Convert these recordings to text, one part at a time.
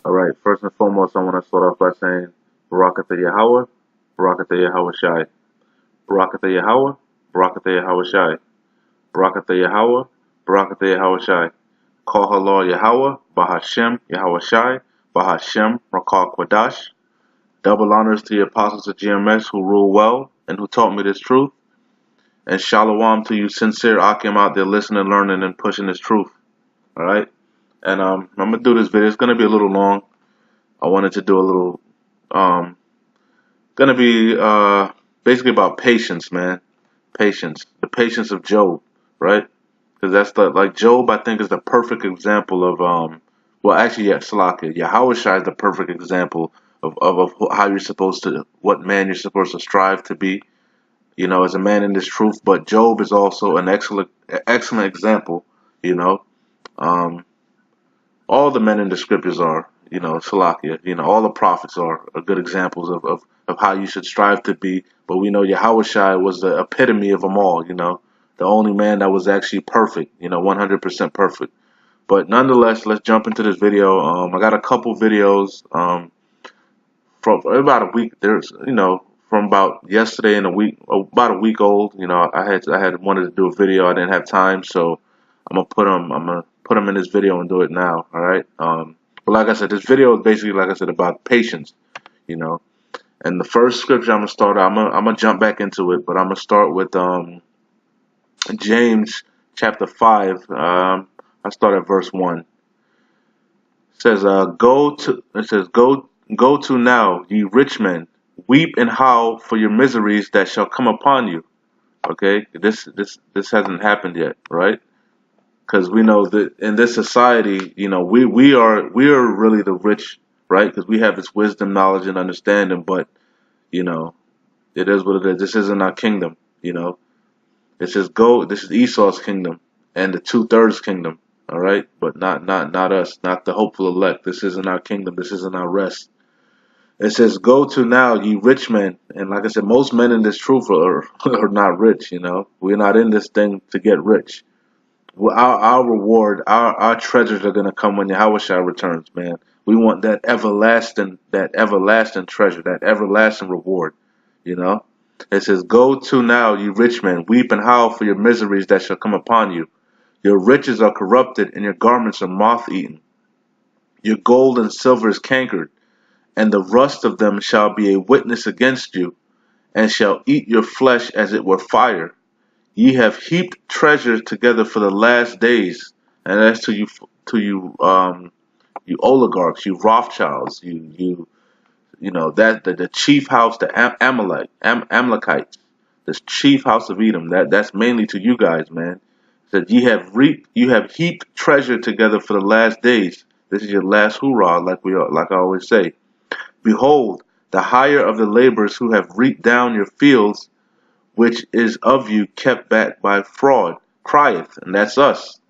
Alright, first and foremost, I want to start off by saying Barakatha Yahweh, Barakatha Yahweh Shai. Barakatha Yahweh, Barakatha Yahweh Shai. Barakatha Yahweh, Barakatha Yahweh Shai. Call Halal Yahweh, Bahashem Yahweh Shai, Bahashem Rakal Kwadash. Double honors to the apostles of GMS who rule well and who taught me this truth. And shalom to you sincere Akim out there listening, learning, and pushing this truth. Alright? And I'm going to do this video. It's going to be a little long. I wanted to do a little gonna be basically about patience, man. Patience, the patience of Job, right? Because that's the like Job. I think is the perfect example of well, actually, yeah, Salakia, Yahweh Shai is the perfect example of how you're supposed to, what man you're supposed to strive to be, you know, as a man in this truth. But Job is also an excellent example, you know. Um, all the men in the scriptures are, you know, Salakia, you know, all the prophets are good examples of how you should strive to be. But we know Yahushua was the epitome of them all, you know, the only man that was actually perfect, you know, 100% perfect. But nonetheless, let's jump into this video. I got a couple videos from about a week. There's, you know, from about yesterday and about a week old. You know, I had wanted to do a video. I didn't have time, so I'm gonna put them in this video and do it now. All right. But like I said, this video is basically, like I said, about patience. You know, and the first scripture I'm gonna start. I'm gonna jump back into it, but I'm gonna start with James chapter 5. I start at verse 1. It says, go to now, ye rich men, weep and howl for your miseries that shall come upon you. Okay, this hasn't happened yet, right? Because we know that in this society, you know, we are really the rich, right? Because we have this wisdom, knowledge, and understanding. But you know, it is what it is. This isn't our kingdom, you know. It says go. This is Esau's kingdom and the 2/3 kingdom. All right, but not us, not the hopeful elect. This isn't our kingdom. This isn't our rest. It says, "Go to now, ye rich men." And like I said, most men in this truth are not rich. You know, we're not in this thing to get rich. Well, our reward, our treasures are gonna come when Yahushua returns, man. We want that everlasting treasure, that everlasting reward. You know, it says, "Go to now, you rich men, weep and howl for your miseries that shall come upon you. Your riches are corrupted, and your garments are moth-eaten. Your gold and silver is cankered, and the rust of them shall be a witness against you, and shall eat your flesh as it were fire. Ye have heaped treasure together for the last days." And as you oligarchs, you Rothschilds, you know that the chief house, the Amalekites, this chief house of Edom. That's mainly to you guys, man. That you have heaped treasure together for the last days. This is your last hoorah, like I always say. Behold, the hire of the laborers who have reaped down your fields, which is of you kept back by fraud, crieth, and that's us,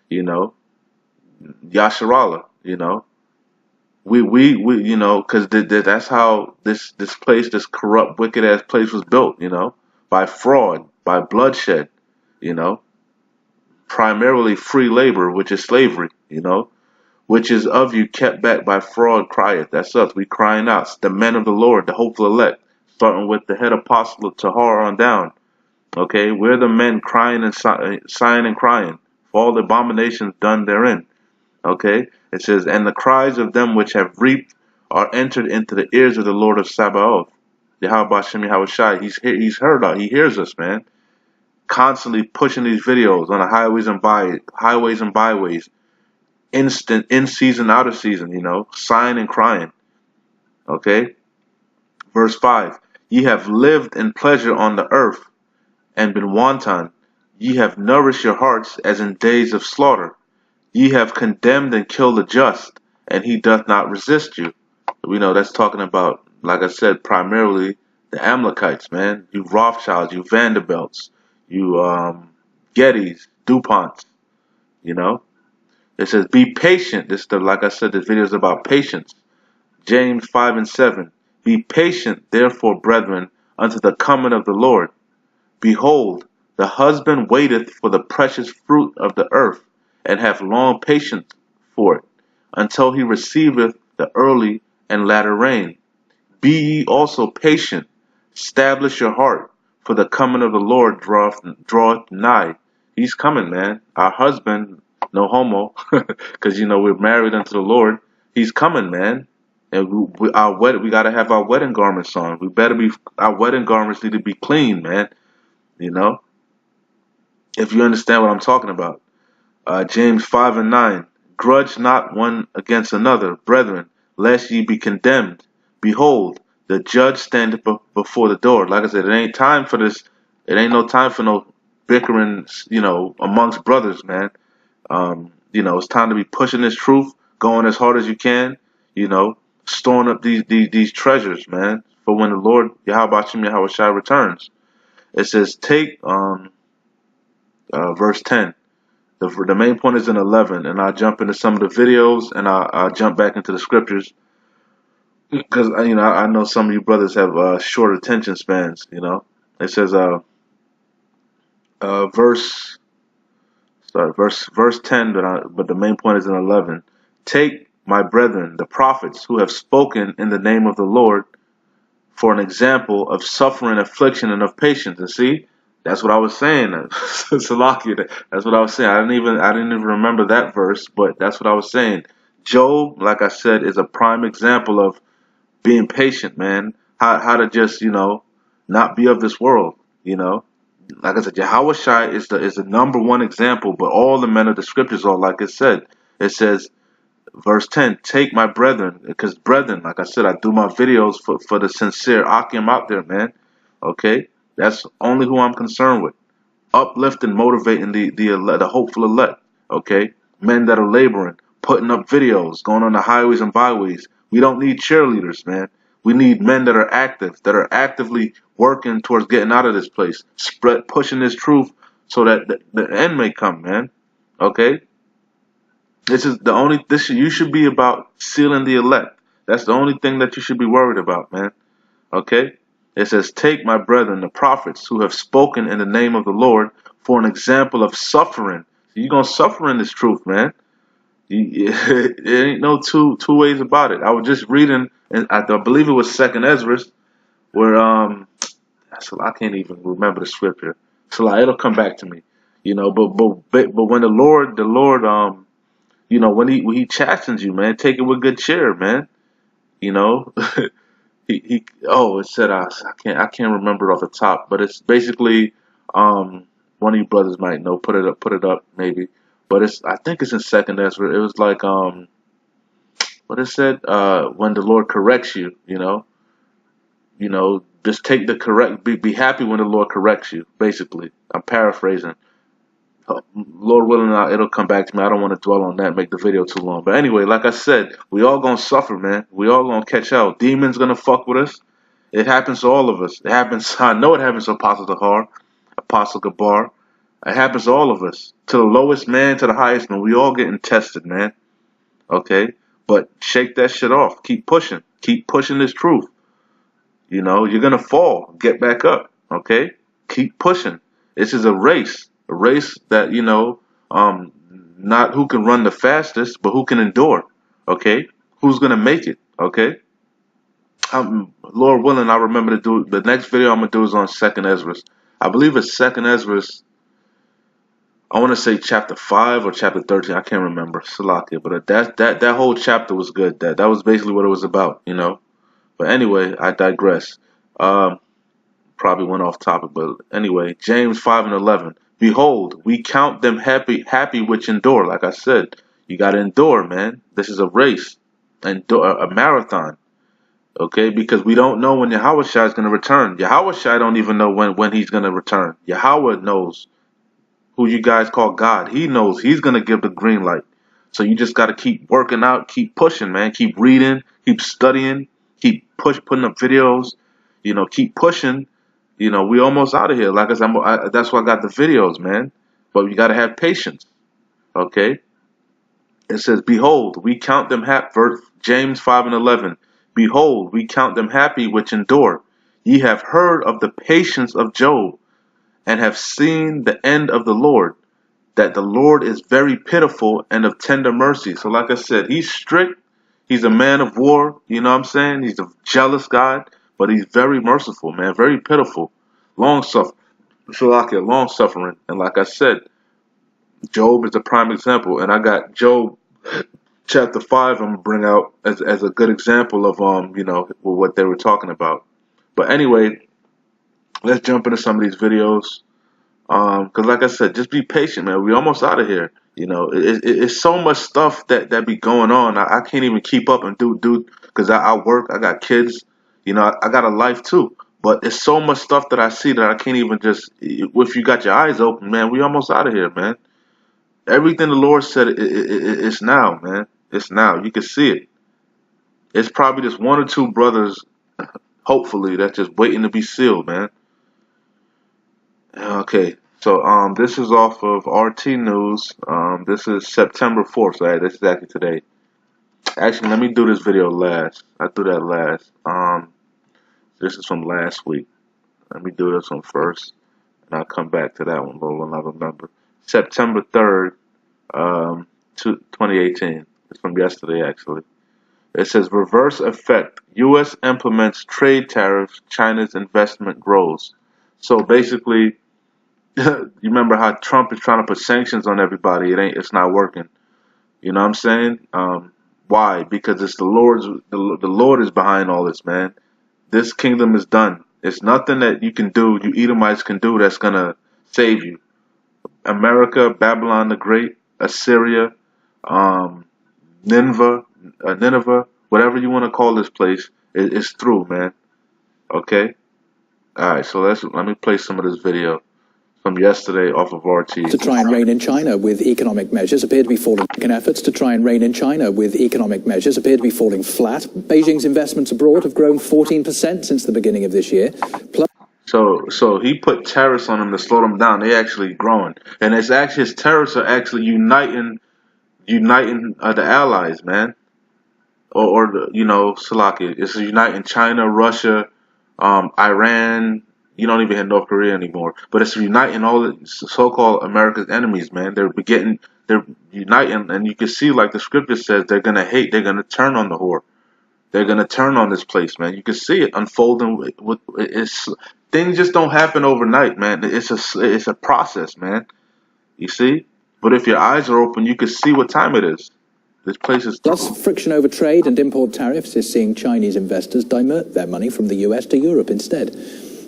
you know, Yasharala, you know. We you know, because that's how this place, this corrupt, wicked ass place was built, you know, by fraud, by bloodshed, you know, primarily free labor, which is slavery, you know, which is of you kept back by fraud, crieth. That's us. We crying out, the men of the Lord, the hopeful elect, starting with the head apostle of Tahar on down. Okay, we're the men crying and sighing and crying for all the abominations done therein. Okay, it says, and the cries of them which have reaped are entered into the ears of the Lord of Sabaoth. Yahweh Shem Yahweh Shai. He's heard us. He hears us, man. Constantly pushing these videos on the highways and byways, instant, in season, out of season. You know, sighing and crying. Okay, verse 5. Ye have lived in pleasure on the earth and been wanton. Ye have nourished your hearts as in days of slaughter. Ye have condemned and killed the just, and he doth not resist you. We know that's talking about, like I said, primarily the Amalekites, man. You Rothschilds, you Vanderbilts, you Gettys, DuPonts, you know. It says, be patient. Like I said, this video is about patience. James 5 and 7. Be patient, therefore, brethren, unto the coming of the Lord. Behold, the husband waiteth for the precious fruit of the earth, and hath long patience for it, until he receiveth the early and latter rain. Be ye also patient, establish your heart, for the coming of the Lord draweth nigh. He's coming, man. Our husband, no homo, because we're married unto the Lord. He's coming, man. And we gotta have our wedding garments on. Our wedding garments need to be clean, man. You know, if you understand what I'm talking about. James 5:9. Grudge not one against another, brethren, lest ye be condemned. Behold, the judge standeth before the door. Like I said, it ain't time for this. It ain't no time for no bickering, amongst brothers, man. It's time to be pushing this truth, going as hard as you can, storing up these treasures, man, for when the Lord, Yahweh Shai returns. It says, take, verse 10. The main point is in 11, and I'll jump into some of the videos, and I'll jump back into the scriptures, because I know some of you brothers have short attention spans. It says verse 10, but the main point is in 11. Take, my brethren, the prophets who have spoken in the name of the Lord, for an example of suffering, affliction, and of patience. And see, that's what I was saying. Salakia, that's what I was saying. I didn't even remember that verse, but that's what I was saying. Job, like I said, is a prime example of being patient, man. How to just, not be of this world, Like I said, Yahweh Shai is the number one example, but all the men of the scriptures are like it said. It says, verse 10, take my brethren, because brethren, like I said, I do my videos for the sincere Akim out there, man. Okay? That's only who I'm concerned with. Uplifting, motivating the hopeful elect. Okay? Men that are laboring, putting up videos, going on the highways and byways. We don't need cheerleaders, man. We need men that are active, that are actively working towards getting out of this place, pushing this truth so that the end may come, man. Okay? You should be about sealing the elect. That's the only thing that you should be worried about, man. Okay? It says, take my brethren, the prophets, who have spoken in the name of the Lord, for an example of suffering. You're going to suffer in this truth, man. There ain't no two ways about it. I was just reading, and I believe it was Second Ezra, where, so I can't even remember the scripture. So it'll come back to me. But when the Lord, when he chastens you, man, take it with good cheer, man. You know, it said I can't remember it off the top, but it's basically one of you brothers might know. Put it up maybe, but I think it's in Second Ezra. It was like what it said when the Lord corrects you, just take the correct, be happy when the Lord corrects you. Basically, I'm paraphrasing. Lord willing, it'll come back to me. I don't want to dwell on that, make the video too long. But anyway, like I said, we all gonna suffer, man. We all gonna catch hell. Demons gonna fuck with us. It happens to all of us. It happens. I know it happens to Apostle Tahar, Apostle Gabar. It happens to all of us. To the lowest man, to the highest man. We all getting tested, man. Okay, but shake that shit off. Keep pushing. Keep pushing this truth. You're gonna fall. Get back up. Okay, keep pushing. This is a race. A race that, not who can run the fastest, but who can endure. Okay? Who's gonna make it? Okay? Lord willing, I remember to do the next video I'm gonna do is on Second Ezra. I believe it's Second Ezra. I want to say chapter 5 or chapter 13. I can't remember. Salakia, but that whole chapter was good. That was basically what it was about. But anyway, I digress. Probably went off topic, but anyway, James 5:11. Behold, we count them happy which endure. Like I said, you got to endure, man. This is a race, a marathon. Okay, because we don't know when Yahweh Shai is going to return. Yahweh Shai don't even know when he's going to return. Yahweh knows, who you guys call God. He knows he's going to give the green light. So you just got to keep working out, keep pushing, man. Keep reading, keep studying, keep putting up videos. Keep pushing. We almost out of here. Like I said, that's why I got the videos, man. But you got to have patience. Okay? It says, behold, we count them happy. James 5:11. Behold, we count them happy which endure. Ye have heard of the patience of Job, and have seen the end of the Lord, that the Lord is very pitiful and of tender mercy. So like I said, he's strict. He's a man of war, you know what I'm saying? He's a jealous God, but he's very merciful, man, very pitiful, long suffering. Long suffering. And like I said, Job is a prime example. And I got Job chapter 5 I'm gonna bring out as a good example of what they were talking about. But anyway, let's jump into some of these videos. Cause like I said, just be patient, man. We almost out of here. It's so much stuff that be going on. I can't even keep up and do because I work. I got kids. I got a life too. But it's so much stuff that I see that I can't even just. If you got your eyes open, man, we almost out of here, man. Everything the Lord said, it's now, man. It's now. You can see it. It's probably just one or two brothers, hopefully, that's just waiting to be sealed, man. Okay, so this is off of RT News. This is September 4th, so this is actually today. Actually, let me do this video last. I do that last. This is from last week. Let me do this one first, and I'll come back to that one, but when I remember. September 3rd, 2018. It's from yesterday, actually. It says, reverse effect. U.S. implements trade tariffs. China's investment grows. So basically, you remember how Trump is trying to put sanctions on everybody. It's not working. You know what I'm saying? Why? Because it's the Lord is behind all this, man. This kingdom is done. It's nothing that you can do, you Edomites can do, that's gonna save you. America, Babylon the Great, Assyria, Nineveh, whatever you want to call this place, it's through, man. Okay? Alright, so let me play some of this video from yesterday off of RT. To try and rein in China with economic measures appear to be falling. Efforts to try and rein in China with economic measures appear to be falling flat. Beijing's investments abroad have grown 14% since the beginning of this year. So he put tariffs on them to slow them down. They actually growing, and it's actually his tariffs are actually uniting the allies, man. Salaki. It's uniting China, Russia, Iran. You don't even have North Korea anymore, but it's uniting all the so-called America's enemies, man. They're uniting, and you can see, like the scripture says, they're gonna hate. They're gonna turn on the whore. They're gonna turn on this place, man. You can see it unfolding. Things just don't happen overnight, man. It's a process, man. You see, but if your eyes are open, you can see what time it is. This place is. Plus, friction over trade and import tariffs is seeing Chinese investors divert their money from the US to Europe instead.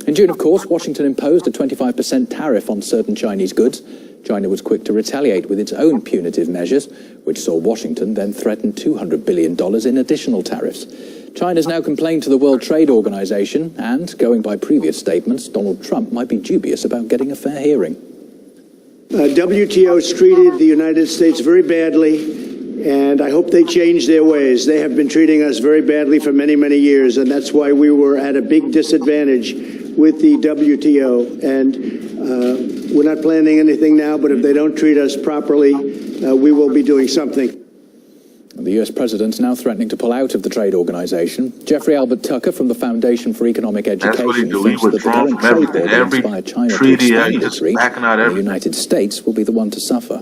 In June, of course, Washington imposed a 25% tariff on certain Chinese goods. China was quick to retaliate with its own punitive measures, which saw Washington then threaten $200 billion in additional tariffs. China's now complained to the World Trade Organization, and, going by previous statements, Donald Trump might be dubious about getting a fair hearing. WTO's treated the United States very badly, and I hope they change their ways. They have been treating us very badly for many, many years, and that's why we were at a big disadvantage with the WTO. And we're not planning anything now, but if they don't treat us properly, we will be doing something. The US president's now threatening to pull out of the trade organization. Jeffrey Albert Tucker from the Foundation for Economic Education thinks that the current trade war will inspire China to expand its reach, and the United States will be the one to suffer.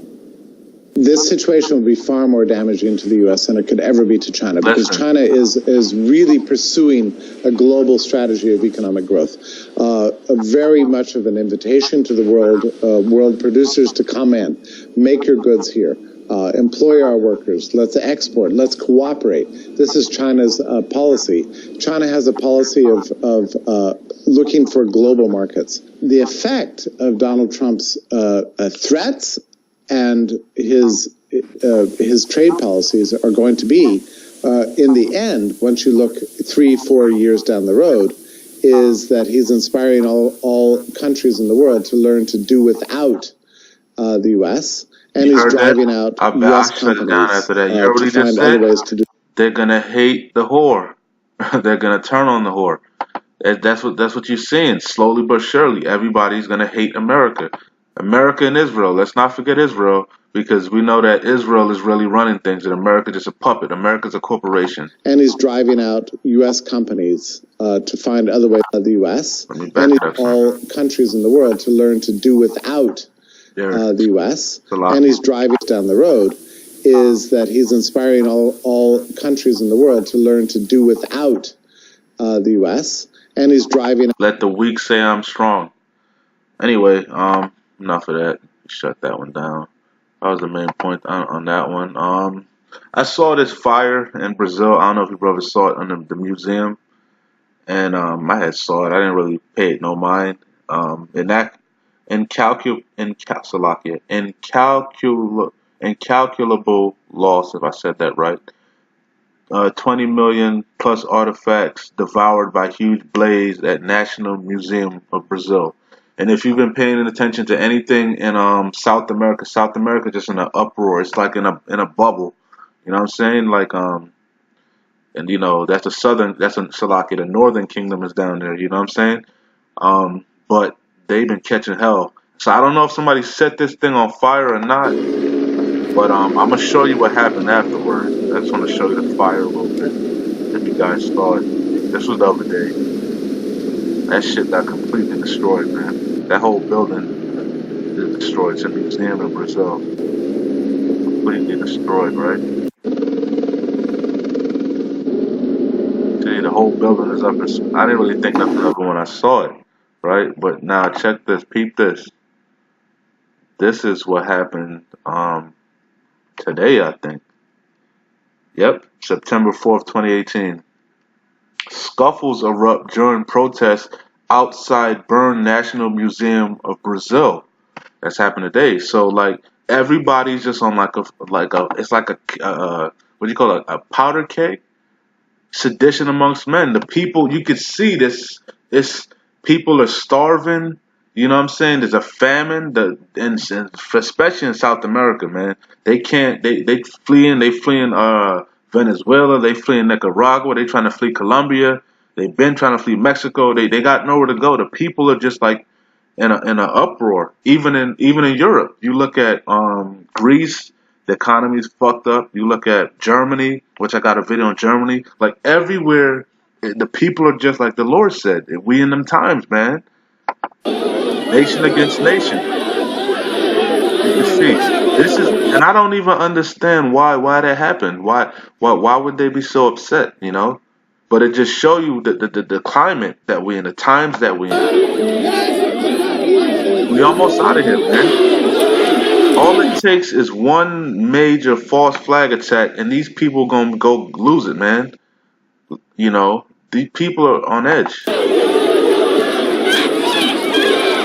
This situation will be far more damaging to the U.S. than it could ever be to China, because China is really pursuing a global strategy of economic growth, very much of an invitation to the world producers to come in, make your goods here, employ our workers, let's export, let's cooperate. This is China's policy. China has a policy of looking for global markets. The effect of Donald Trump's threats and his trade policies are going to be, in the end, once you look 3-4 years down the road, is that he's inspiring all countries in the world to learn to do without the U.S. and he's driving out U.S. companies to find other ways to do. They're gonna hate the whore. They're gonna turn on the whore. That's what you're seeing. Slowly but surely, everybody's gonna hate America. America and Israel. Let's not forget Israel, because we know that Israel is really running things and America just a puppet. America's a corporation. And he's driving out U.S. companies to find other ways of the U.S. and all countries in the world to learn to do without the U.S. And he's driving down the road is that he's inspiring all countries in the world to learn to do without the U.S. and he's driving. Let the weak say I'm strong. Anyway, enough of that. Shut that one down. That was the main point on that one. I saw this fire in Brazil. I don't know if you brothers saw it in the museum, and I had saw it. I didn't really pay it no mind. And that incalculable loss, if I said that right. 20 million plus artifacts devoured by huge blaze at National Museum of Brazil. And if you've been paying attention to anything in South America just in an uproar. It's like in a bubble. You know what I'm saying? Like and that's the northern kingdom is down there, you know what I'm saying? But they've been catching hell. So I don't know if somebody set this thing on fire or not, but I'm gonna show you what happened afterwards. I just want to show you the fire a little bit. If you guys saw it. This was the other day. That shit got completely destroyed, man. That whole building is destroyed. It's a museum in Brazil. Completely destroyed, right? See, the whole building is up. I didn't really think nothing of it when I saw it, right? But now check this, peep this. This is what happened today, I think. Yep, September 4th, 2018. Scuffles erupt during protests outside Bern National Museum of Brazil. That's happened today. So like everybody's just on it's like a what do you call it, a powder keg? Sedition amongst men. The people, you could see this people are starving. You know what I'm saying? There's a famine. And especially in South America, man, they can't. They fleeing. They fleeing Venezuela. They fleeing Nicaragua. They trying to flee Colombia. They've been trying to flee Mexico. They got nowhere to go. The people are just like in an uproar. Even in Europe, you look at Greece, the economy's fucked up. You look at Germany, which I got a video on Germany. Like everywhere, the people are just like the Lord said. We in them times, man. Nation against nation. You can see this is, and I don't even understand why that happened. Why would they be so upset? But it just show you the climate that we in, the times that we in. We almost out of here, man. All it takes is one major false flag attack, and these people gonna go lose it, man. These people are on edge.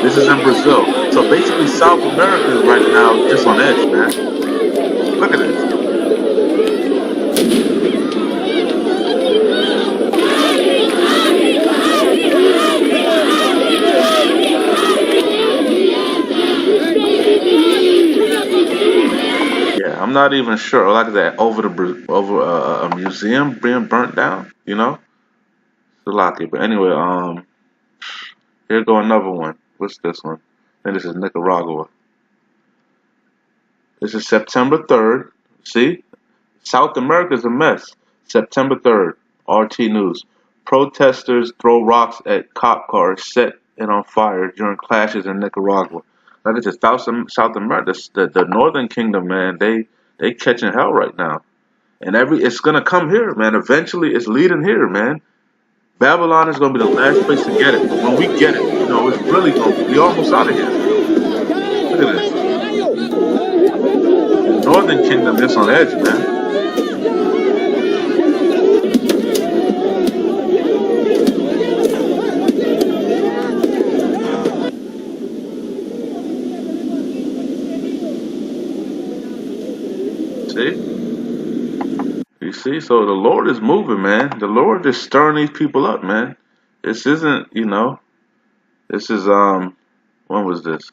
This is in Brazil. So basically South America is right now just on edge, man. Look at this. Yeah, I'm not even sure. Like that, over a museum being burnt down, Salaki. But anyway, here go another one. What's this one? And this is Nicaragua. This is September 3rd. See? South America's a mess. September 3rd. RT News. Protesters throw rocks at cop cars set it on fire during clashes in Nicaragua. Like I said, South America, the Northern Kingdom, man, they catching hell right now. And it's gonna come here, man. Eventually it's leading here, man. Babylon is gonna be the last place to get it. But when we get it, it's really gonna be almost out of here. Look at this. Northern Kingdom is on edge, man. See? You see? So the Lord is moving, man. The Lord is stirring these people up, man. This isn't, this is, when was this?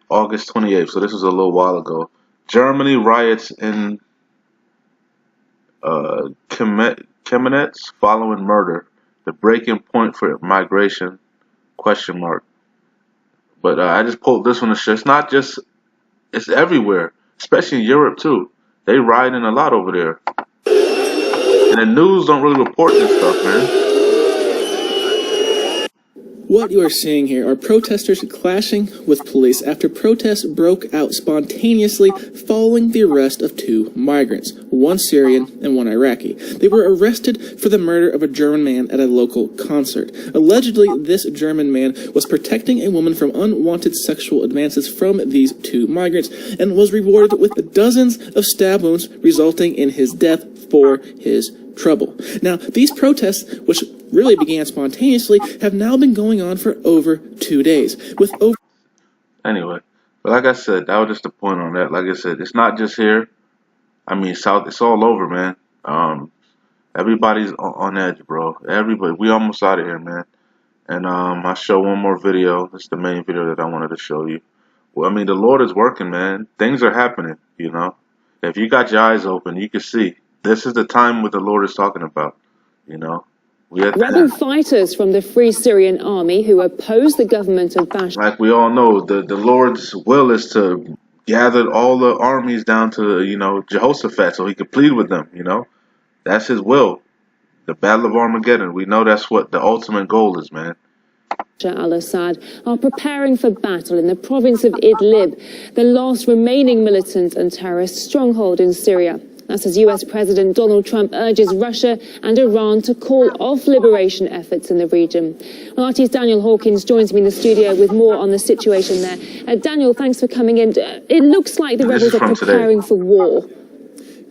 August 28th. So this was a little while ago. Germany riots in Chemnitz following murder. The breaking point for migration, question mark. But I just pulled this one to show. It's not just, it's everywhere, especially in Europe too. They rioting a lot over there. And the news don't really report this stuff, man. What you are seeing here are protesters clashing with police after protests broke out spontaneously following the arrest of 2 migrants, one Syrian and one Iraqi. They were arrested for the murder of a German man at a local concert. Allegedly, this German man was protecting a woman from unwanted sexual advances from these 2 migrants and was rewarded with dozens of stab wounds, resulting in his death for his trouble. Now, these protests, which really began spontaneously, have now been going on for over 2 days. Anyway, but like I said, that was just the point on that. Like I said, it's not just here. I mean, South, it's all over, man. Everybody's on edge, bro. Everybody, we almost out of here, man. And I'll show one more video. This is the main video that I wanted to show you. Well, I mean, the Lord is working, man. Things are happening, you know. If you got your eyes open, you can see. This is the time what the Lord is talking about, you know. Rebel fighters from the Free Syrian Army who oppose the government of Bashar. Like we all know, the Lord's will is to gather all the armies down to, you know, Jehoshaphat so he could plead with them, you know. That's his will. The Battle of Armageddon. We know that's what the ultimate goal is, man. Al-Assad are preparing for battle in the province of Idlib, the last remaining militant and terrorist stronghold in Syria. That's as US President Donald Trump urges Russia and Iran to call off liberation efforts in the region. Well, RT's Daniel Hawkins joins me in the studio with more on the situation there. Daniel, thanks for coming in. It looks like the rebels are preparing for war.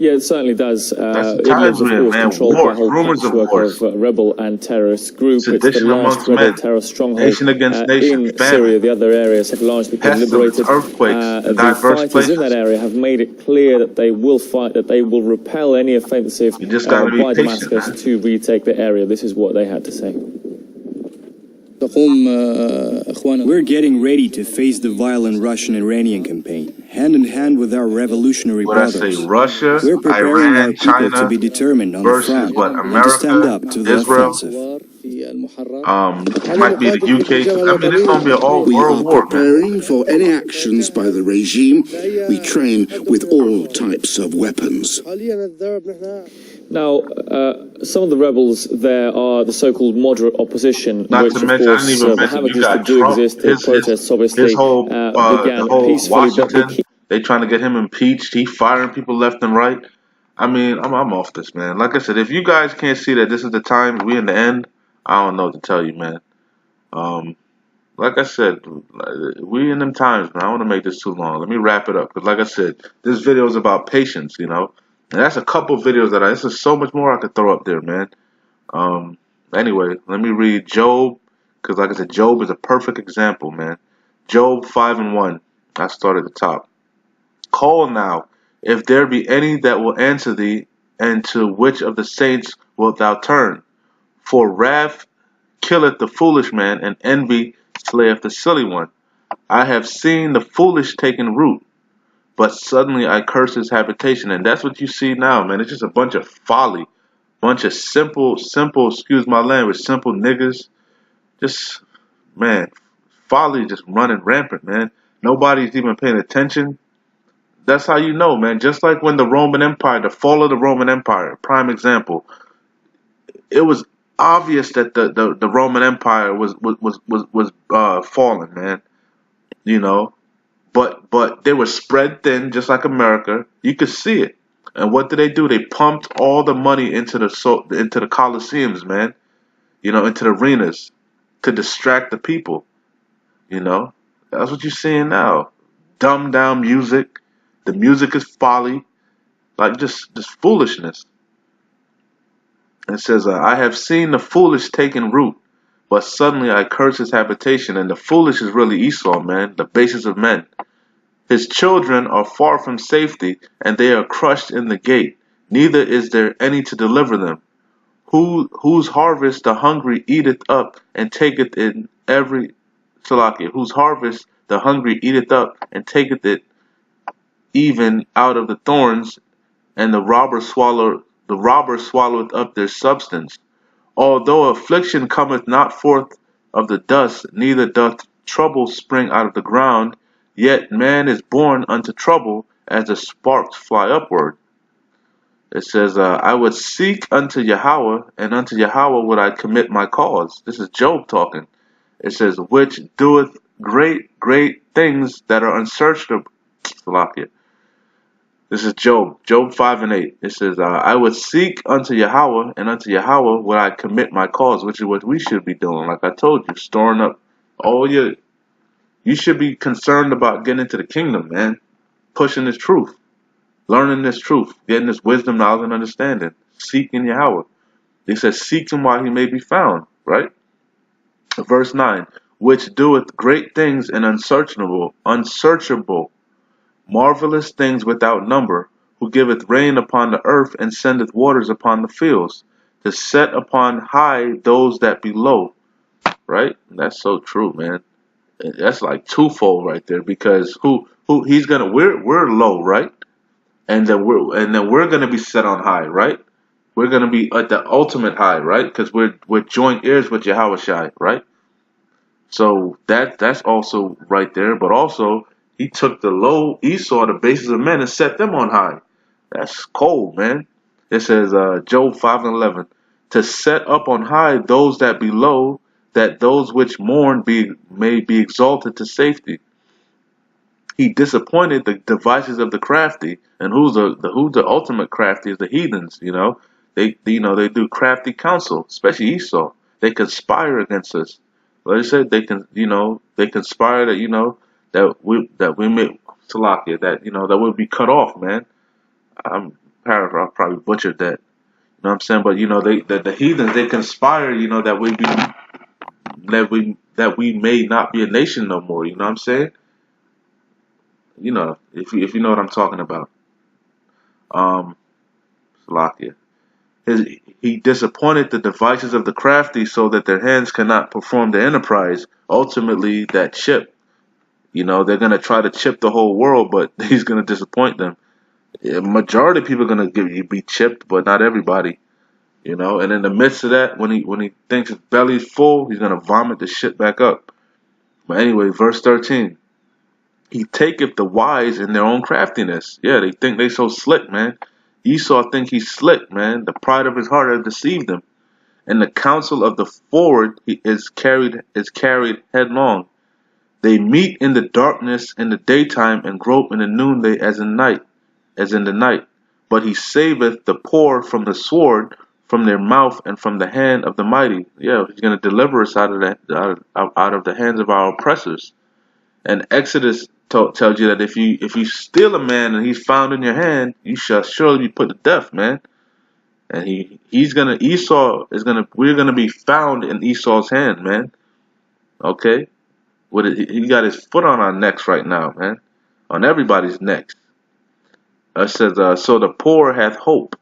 Yeah, it certainly does. That's the times we're in, man. War, rumors of wars. Of rebel and terrorist group. Sedition it's the last rebel terrorist stronghold nation against nation, in Syria. The other areas have largely been liberated. Earthquakes, the fighters places in that area have made it clear that they will fight, that they will repel any offensive by Damascus to retake the area. This is what they had to say. We're getting ready to face the violent Russian-Iranian campaign, hand in hand with our revolutionary brothers. I say Russia, We're preparing Iran, our people China to be determined on the front and to stand up to the Israel, offensive. Might be the UK. I mean, it's going to be an all-world war. We are preparing for any actions by the regime. We train with all types of weapons. Now, some of the rebels there are the so-called moderate opposition, which of course haven't used to do exist. The protests obviously began peacefully, but they trying to get him impeached. He firing people left and right. I mean, I'm off this, man. Like I said, if you guys can't see that this is the time, we in the end, I don't know what to tell you, man. Like I said, we in them times, man. I don't want to make this too long. Let me wrap it up. Because like I said, this video is about patience, you know. And that's a couple videos that this is so much more I could throw up there, man. Anyway, let me read Job. Because like I said, Job is a perfect example, man. Job 5:1. I start at the top. Call now, if there be any that will answer thee, and to which of the saints wilt thou turn? For wrath killeth the foolish man, and envy slayeth the silly one. I have seen the foolish taken root, but suddenly I curse his habitation. And that's what you see now, man. It's just a bunch of folly. Bunch of simple, excuse my language, simple niggas. Just, man, folly just running rampant, man. Nobody's even paying attention. That's how you know, man. Just like when the Roman Empire, the fall of the Roman Empire, prime example, it was obvious that the Roman Empire was falling, man. You know, but they were spread thin, just like America. You could see it. And what did they do? They pumped all the money into the Colosseums, man. You know, into the arenas to distract the people. You know, that's what you're seeing now. Dumbed down music. The music is folly, like just foolishness. It says, I have seen the foolish taking root, but suddenly I curse his habitation. And the foolish is really Esau, man, the basis of men. His children are far from safety, and they are crushed in the gate. Neither is there any to deliver them. Whose harvest the hungry eateth up, and taketh in every Salakia. Whose harvest the hungry eateth up, and taketh it even out of the thorns, and the robber swalloweth up their substance. Although affliction cometh not forth of the dust, neither doth trouble spring out of the ground, yet man is born unto trouble, as the sparks fly upward. It says, I would seek unto Yahweh, and unto Yahweh would I commit my cause. This is Job talking. It says, which doeth great things that are unsearchable. Salakia. This is Job 5 and 8. It says, I would seek unto Yahweh, and unto Yahweh would I commit my cause, which is what we should be doing. Like I told you, storing up all your. You should be concerned about getting into the kingdom, man. Pushing this truth, learning this truth, getting this wisdom, knowledge, and understanding. Seeking Yahweh. He says, seek him while he may be found, right? Verse 9, which doeth great things and unsearchable, marvelous things without number, who giveth rain upon the earth and sendeth waters upon the fields, to set upon high those that be low. Right? That's so true, man. That's like twofold right there, because he's gonna we're low, right? And then we're gonna be set on high, right? We're gonna be at the ultimate high, right? Because we're joint heirs with Yahweh Shai, right? So that's also right there, but also he took the low Esau, the bases of men, and set them on high. That's cold, man. It says Job 5 and 11, to set up on high those that be low, that those which mourn may be exalted to safety. He disappointed the devices of the crafty, and who's the ultimate crafty is the heathens. They do crafty counsel, especially Esau. They conspire against us. Like I said, they conspire that we may Salakia, that we'll be cut off, man. I'm paraphrasing, I probably butchered that. You know what I'm saying? But the heathens, they conspire, that we may not be a nation no more. You know what I'm saying? If you know what I'm talking about. Salakia. He disappointed the devices of the crafty, so that their hands cannot perform the enterprise. Ultimately, that chip. They're gonna try to chip the whole world, but he's gonna disappoint them. Majority of people are gonna be chipped, but not everybody. And in the midst of that, when he thinks his belly's full, he's gonna vomit the shit back up. But anyway, verse 13. He taketh the wise in their own craftiness. Yeah, they think they so slick, man. Esau think he's slick, man. The pride of his heart has deceived him. And the counsel of the forward is carried headlong. They meet in the darkness in the daytime, and grope in the noonday as in the night. But he saveth the poor from the sword, from their mouth, and from the hand of the mighty. Yeah, he's going to deliver us out of the hands of our oppressors. And Exodus tells you that if you steal a man and he's found in your hand, you shall surely be put to death, man. And we're gonna be found in Esau's hand, man. Okay, he got his foot on our necks right now, man, on everybody's necks. It says, so the poor hath hope,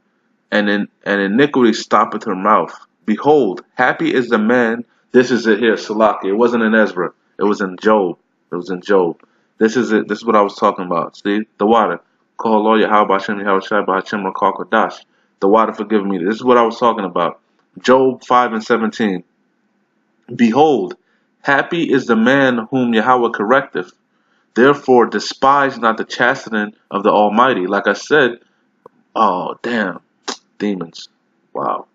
and iniquity stoppeth her mouth. Behold, happy is the man. This is it here, Salaki. It wasn't in Ezra. It was in Job. This is it. This is what I was talking about. See, the water. Call lawyer, how about Shem, how Shai, Bahachim, Kodash. The water forgive me. This is what I was talking about. Job 5 and 17. Behold, happy is the man whom Yahweh correcteth. Therefore, despise not the chastening of the Almighty. Like I said, oh, damn. Demons. Wow.